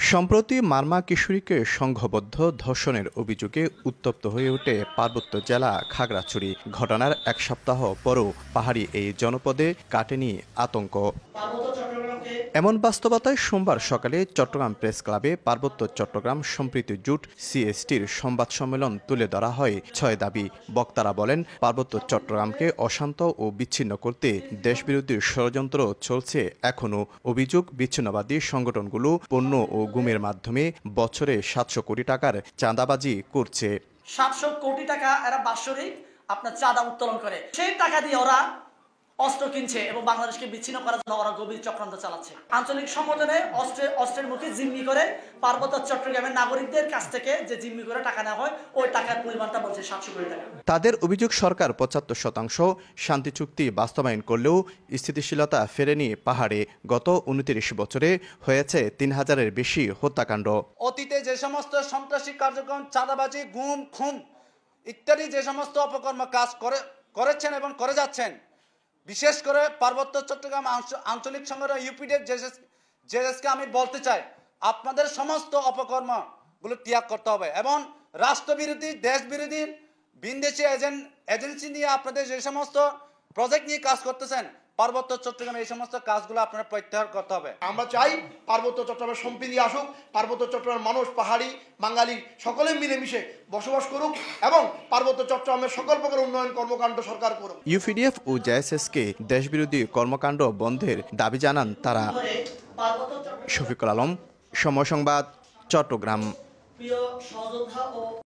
সম্প্রতি মারমা কিশোরীকে সংঘবদ্ধ ধর্ষণের অভিযোগে উত্তপ্ত হয়ে ওঠে পার্বত্য জেলা খাগড়াছড়ি। ঘটনার এক সপ্তাহ পরও পাহাড়ি এই জনপদে কাটেনি আতঙ্ক। এমন বাস্তবতায় সোমবার সকালে চট্টগ্রাম প্রেস ক্লাবে পার্বত্য চট্টগ্রাম সম্প্রীতি জোট সিএসটির সংবাদ সম্মেলন তুলে ধরা হয় ৬ দাবি। বক্তারা বলেন, পার্বত্য চট্টগ্রামকে অশান্ত ও বিচ্ছিন্ন করতে দেশবিরোধী ষড়যন্ত্র চলছে এখনও। অভিযোগ, বিচ্ছিন্নবাদী সংগঠনগুলো পণ্য ও গুমের মাধ্যমে বছরে ৭০০ কোটি টাকার চাঁদাবাজি করছে। ৭০০ কোটি টাকা এরা বাৎসরিক আপনার চাঁদা উত্তোলন করে। সেই টাকা দিয়ে ওরা অস্ত্র কিনছে এবং বাংলাদেশকে বিচ্ছিন্ন করার জন্য ওরা গভীর চক্রান্ত চালাচ্ছে। আঞ্চলিক সংগঠনে অস্ত্রের মুখে জিম্মি করে পার্বত্য চট্টগ্রামের নাগরিকদের কাছ থেকে যে জিম্মি করে টাকা নেওয়া হয়, ওই টাকার পরিমাণটা বলছে ৭০০ কোটি টাকা। তাদের অভিযোগ, সরকার ৭৫% শান্তি চুক্তি বাস্তবায়ন করলেও স্থিতিশীলতা ফেরেনি পাহাড়ে। গত ২৯ বছরে হয়েছে ৩,০০০-এর বেশি হত্যাকাণ্ড। অতীতে যে সমস্ত সন্ত্রাসী কার্যক্রম, চাঁদাবাজি, গুম, খুন ইত্যাদি যে সমস্ত অপকর্ম কাজ করেছেন এবং করে যাচ্ছেন, বিশেষ করে পার্বত্য চট্টগ্রাম আঞ্চলিক সংগঠন ইউপিডিএফ জেএসকে আমি বলতে চাই, আপনাদের সমস্ত অপকর্মগুলো ত্যাগ করতে হবে এবং রাষ্ট্রবিরোধী, দেশবিরোধী, ভিনদেশি এজেন্সি নিয়ে আপনাদের যে সমস্ত প্রজেক্ট নিয়ে কাজ করতেছেন, পার্বত্য চট্টগ্রামে এই সমস্ত কাজগুলো আপনারা প্রত্যাহার করতে হবে। আমরা চাই পার্বত্য চট্টগ্রামের সম্প্রীতি আসুক, পার্বত্য চট্টগ্রামের মানুষ, পাহাড়ি, বাঙালি সকলে মিলেমিশে বসবাস করুক এবং পার্বত্য চট্টগ্রামের সকল প্রকার উন্নয়ন কর্মকাণ্ড সরকার করুক। ইউপিডিএফ ও জেএসএসকে দেশবিরোধী কর্মকাণ্ড বন্ধের দাবি জানান তারা। শফিকুল আলম, সময় সংবাদ, চট্টগ্রাম।